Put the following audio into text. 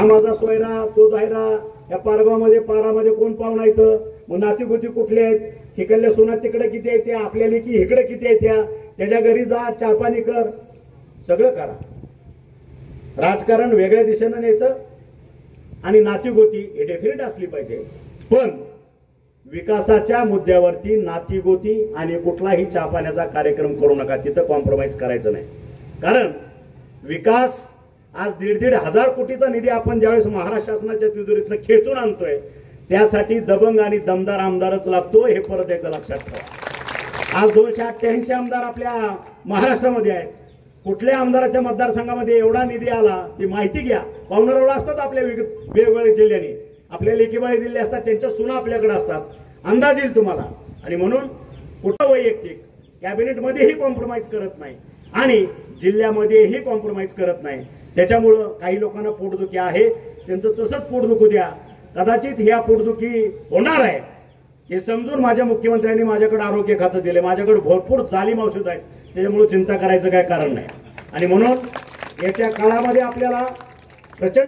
हा माझा सोयरा तो दायरा, या पारगावमध्ये पारामध्ये कोण पाहुणा येतं, मग नातीगोती कुठले आहेत, तिकडल्या सोना तिकडे किती आहे, त्या आपल्या लेकी इकडे किती आहे, त्याच्या घरी जा, चहा पाणी कर, सगळं करा. राजकारण वेगळ्या दिशेनं न्यायचं आणि नातीगोती हे डेफिनेट असली पाहिजे. पण विकासाच्या मुद्द्यावरती नातीगोती आणि कुठलाही चहा पाण्याचा कार्यक्रम करू नका, तिथं कॉम्प्रोमाइज करायचं नाही. कारण विकास आज 1,500 कोटीचा निधी आपण ज्यावेळेस महाराष्ट्र शासनाच्या तिजोरीतनं खेचून आणतोय, त्यासाठी दबंग आणि दमदार आमदारच लागतो, हे परत एकदा लक्षात ठेवा. आज 288 आमदार आपल्या महाराष्ट्रामध्ये आहेत. कुठल्या आमदाराच्या मतदारसंघामध्ये एवढा निधी आला ती माहिती घ्या. पाहुणा एवढा असतात आपल्या वेगवेगळ्या जिल्ह्यांनी, आपल्या लेखीबाई दिल्ले असतात, त्यांच्या सुना आपल्याकडे असतात, अंदाज येईल तुम्हाला. आणि म्हणून कुठं वैयक्तिक कॅबिनेटमध्येही कॉम्प्रोमाइज करत नाही आणि जिल्ह्यामध्येही कॉम्प्रोमाइज करत नाही. त्याच्यामुळं काही लोकांना पोटदुखी आहे, त्यांचं तसंच पोटदुखू द्या. कदाचित ह्या पोटदुखी होणार आहे हे समजून माझ्या मुख्यमंत्र्यांनी माझ्याकडे आरोग्य खातं दिले, माझ्याकडे भरपूर जालीम औषध आहेत, त्याच्यामुळे चिंता करायचं काय कारण नाही. आणि म्हणून येत्या काळामध्ये आपल्याला प्रचंड